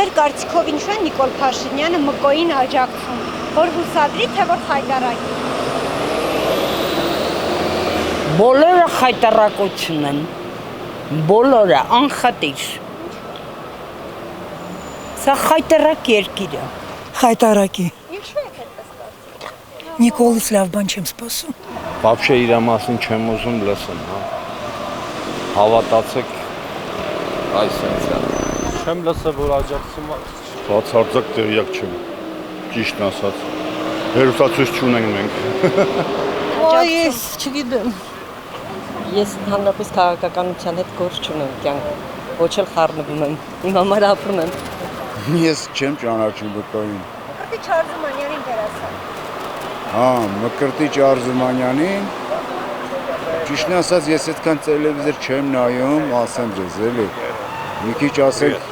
Ձեր կարծիքով ինչու է Նիկոլ Փաշինյանը ՄԿՕ-ին աջակցում, որ հուսադրի, թե որ խայտարակի։ Բոլորը խայտարակություն են, բոլորը անխտիր։ Սա խայտարակ երկիր է։ Խայտարակի։ Ինչու եք այդպես կարծում։ Նիկոլից լավ բան չեմ սպասում։ Вообще իր մասին չեմ ուզում լսեմ, հա։ Հավատացեք, այսպես է։ Չեմ լսել, որ աջակցում է։ Բացարձակ տեղյակ չեմ, ճիշտ ասած, հերոսացույց չունենք մենք։ Ես չգիտեմ։ Ես հանրապես քաղաքականության հետ գործ չունեմ կյանքում, ոչ էլ խառնվում եմ, իմ համար ապրում եմ։ Ես չեմ ճանաչում ՄԿՕ-ին։ Մկրտիչ Արզումանյանին դերասան։ Հա, Մկրտիչ Արզումանյանին, ճիշտն ասած, ես այդքան տելևիզոր չեմ նայում, ասեմ ձեզ, էլի։ Մի քիչ ասեք,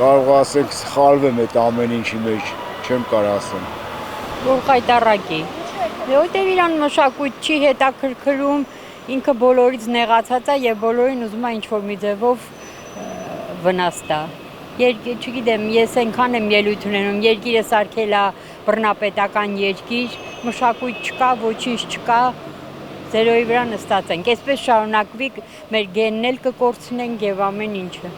կարող ասեք սխալվեմ այդ ամեն ինչի մեջ, չեմ կարող ասեմ։ Որ խայտարակի։ Որտեւ իրան մշակույթ չի հետաքրքրում, ինքը բոլորից նեղացած է եւ բոլորին ուզում է ինչ-որ մի ձևով վնաս տա։ Չգիտեմ, ես այնքան եմ ելույթ ունենում, երկիրը սարքել է բռնապետական երկիր, մշակույթ չկա, ոչինչ չկա, զերոյի վրա նստած ենք։ Այսպես շարունակվի, մեր գենն էլ կկորցնենք եւ ամեն ինչը։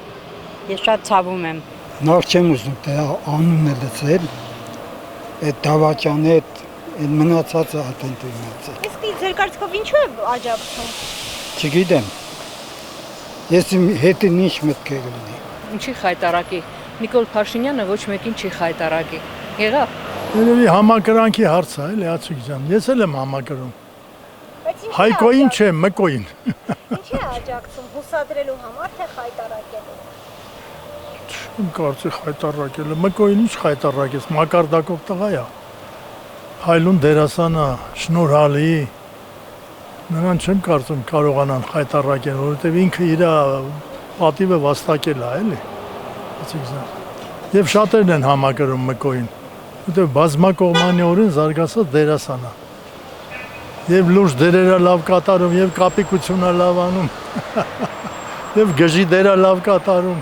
Ես շատ ցավում եմ։ Նախ չեմ ուզում դրա անունը լսել, այդ դավաճանի այդ մնացածը ատենտի մնացել։ Իսկ ձեր կարծիքով ինչու է աջակցում։ Չգիտեմ։ Ես իմ հետին ինչ մտքեր ունի։ Ինչի խայտարակի։ Նիկոլ Փաշինյանը ոչ մեկին չի խայտարակի։ Եղավ։ Երևի համակրանքի հարց է, էլի Ացիկ ջան։ Ես էլ եմ համակրում։ Հայկոին չէ, ՄԿՕ-ին։ Ինչի է աջակցում, հուսադրելու համար, թե խայտարակելու։ Չեմ կարծի խայտարակելը, ՄԿՕ-ին ինչ խայտարակես, մակարդակով տղա է։ Հայլուն դերասան է, շնորհալի։ Նրան չեմ կարծում կարողանան խայտարակել, որովհետև ինքը իր պատիվը վաստակել է, էլի։ Ացիկ ջան։ Եվ շատերն են համակրում ՄԿՕ-ին, որովհետև բազմակողմանիորեն զարգացած դերասան է։ Եվ լուրջ դերերը լավ կատարում, եւ կապիկությունը լավ անում, եւ գժի դերը լավ կատարում։